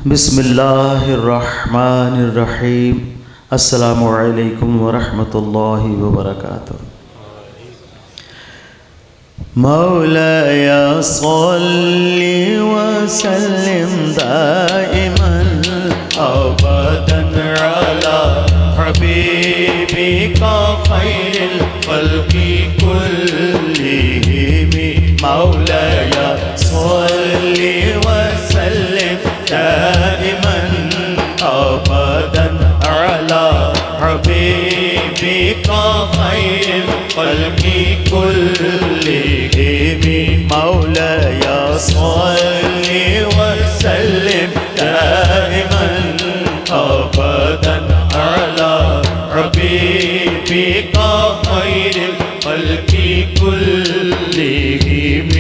बिस्मिल्लाहिर्रहमानिर्रहीम। अस्सलामु अलैकुम वरहमतुल्लाहि वबरकातुह। मौलाया सल्ली वसल्लिम दाइमन अबदन अला हबीबिका खैरिल खल्क़ि कुल्लिहिम। मौलाया सल्ली वसल्लिम दाइमन अबदन अला हबीबिका खैरिल खल्क़ि कुल्लिहिम। मौलाया सल्ली वसल्लिम दाइमन अबदन अला हबीबिका खैरिल खल्क़ि कुल्लिहिम।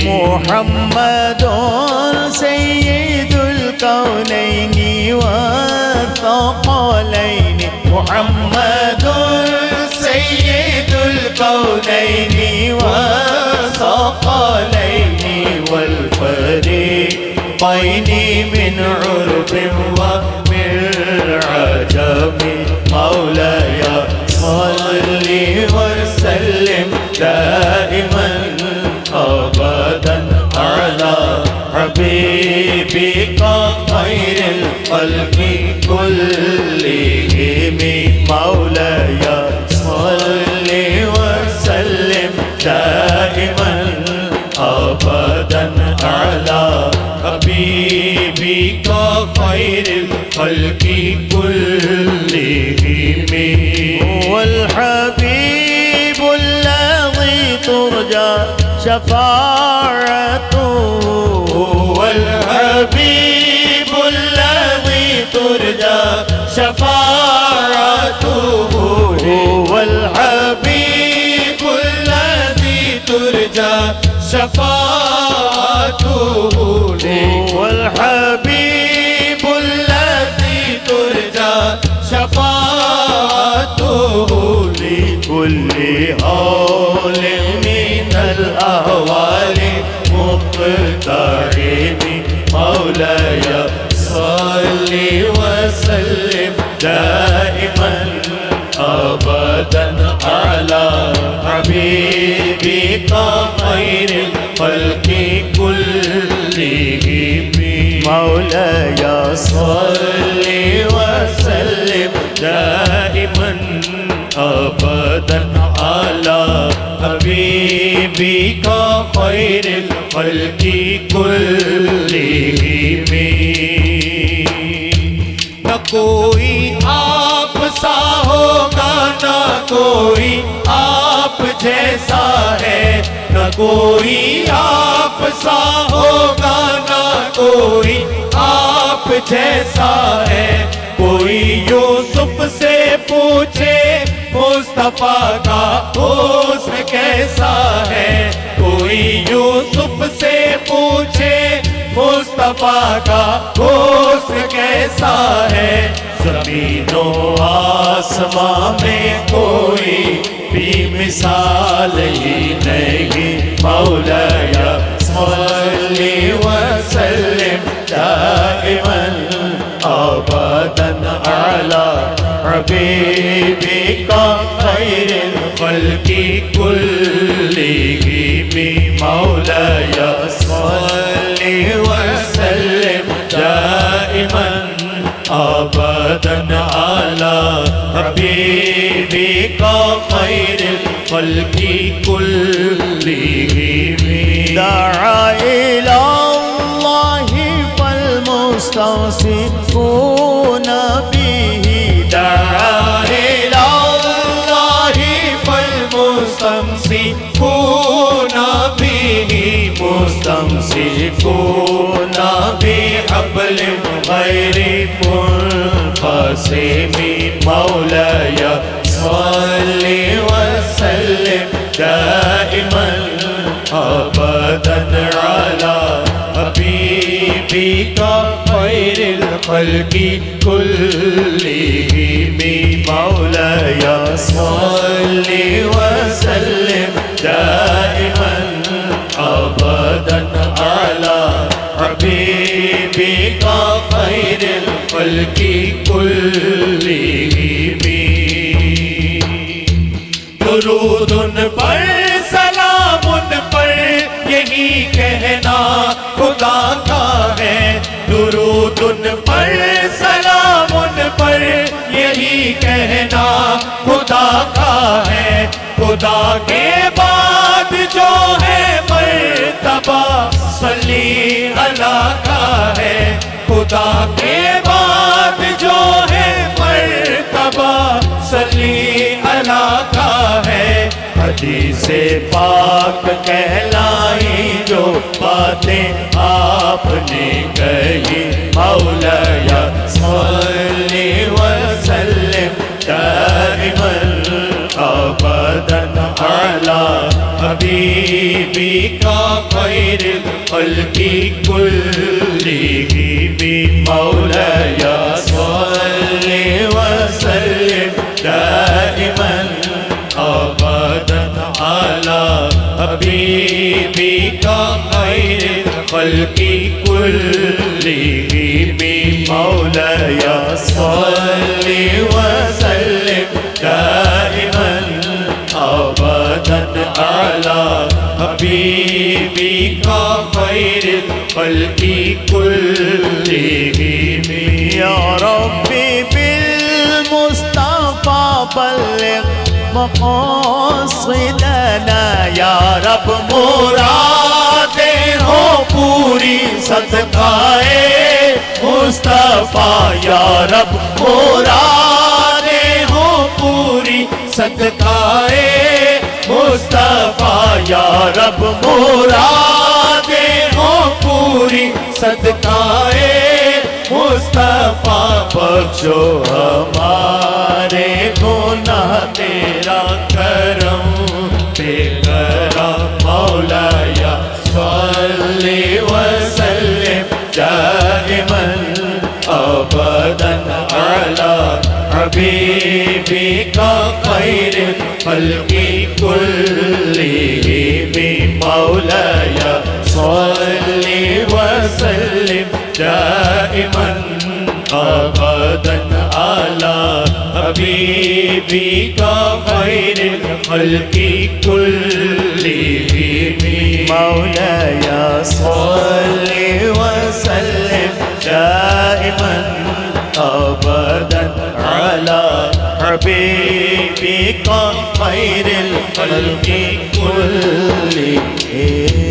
मुहम्मदुन सय्यिदुल कौनैनि वत्थक़लैनि। मुहम्मदुन सय्यिदुल कौनैनि वत्थक़लैनि वल फ़रीक़ैनि मिन उर्बिन व मिन अजम। मौलाया सल्ली वसल्लिम दाइमन अबदन अला हबीबिका खैरिल खल्क़ि कुल्लिहिम। मौलाया सल्ली वसल्लिम दाइमन अबदन अला हबीबिका खैरिल खल्क़ि कुल्लिहिम। वल हबीबुल लज़ी तुरजा शफ़ाअतुहु। वल हबीबुल लज़ी तुरजा शफ़ाअतुहु। वल हबीबुल लज़ी तुरजा शफ़ाअतुहु। वल हबीबुल लज़ी तुरजा शफ़ाअतुहु। लिकुल्लि हौलिन मिनल अहवालि मुक़्तरिब। मौलाया सल्ली वसल्लिम दाइमन अबदन अला हबीबिका खैरिल खल्क़ि कुल्लिहिम। मौलाया सल्ली वसल्लिम दाइमन अबदन अला हबीबिका खैरिल खल्क़ि कुल्लिहिम। न कोई आप सा होगा, न कोई आप जैसा है। न कोई आप सा होगा, न कोई आप जैसा है। कोई यूसुफ से पूछे मुस्तफा का हुस्न कैसा है। कोई यूसुफ से पूछे मुस्तफा का हुस्न कैसा है। ज़मीनों आसमां में कोई भी मिसाल ही नहीं। मौलाया सल्ली वसल्लिम दाइमन अबदन अला हबीबिका खैरिल खल्क़ि कुल्लिहिम। मौलाया सल्ली वसल्लिम दाइमन अबदन अला हबीबिका खैरिल खल्क़ि कुल्लिहिम। दआ इलल्लाहि फल मुस्तमसिकून बिही। दआ इलल्लाहि फल मुस्तमसिकून बिही। मुस्तमसिकून बिहब्लिन गैरि मुनफ़सिम। मौलाया सल्ली वसल्लिम दाइमन अबदन अला हबीबिका खैरिल खल्क़ि कुल्लिहिम। मौलाया सल्ली वसल्लिम दाइमन अबदन अला हबीबिका خير الخلق كلهم दुरूद उन पर सलाम उन पर यही कहना खुदा का है दुरूद उन पर सलाम उन पर यही कहना खुदा का है खुदा के बाद जो है मर्तबा सल्ली अला का है खुदा के बाद जो है मर्तबा सल्ली अला का है हदीसे पाक कहलाई जो बातें आपने कही मौलाया सल्ली व सल्लिम दाइमन अबदन अला हबीबी का खैरुल खल्क़ि कुल्लिहिम मौलाया सल्ली व सल्लिम दाइमन अबदन अला हबीबी का खैरुल खल्क़ि कुल्लिहिम मौलाया सल्ली व सल्लिम दाइमन अबदन अला हबीबी का खैरुल खल्क़ि कुल्लिहिम या रब्बी बिल मुस्तफा बल्लिग मक़ासिदना या रब मुरादें हो पूरी सदक़ाए मुस्तफा या रब मुरादें हो पूरी सदक़ाए मुस्तफा या रब मुरादें हो पूरी सदक़ाए मुस्तफा बख्शो हमारे गुनाह तेरा करम बेकरा मौलाया सल्ली व सल्लिम दाइमन अबदन अला हबीबी का खैरुल खल्क़ि कुल्लिहिम मौलाया सल्ली व सल्लिम दाइमन अबदन अला हबीबी का खैरुल खल्क़ि कुल्लिहिम मौलाया सल्ली व सल्लिम दाइमन अबदन अला हबीबी का खैरुल खल्क़ि कुल्लिहिम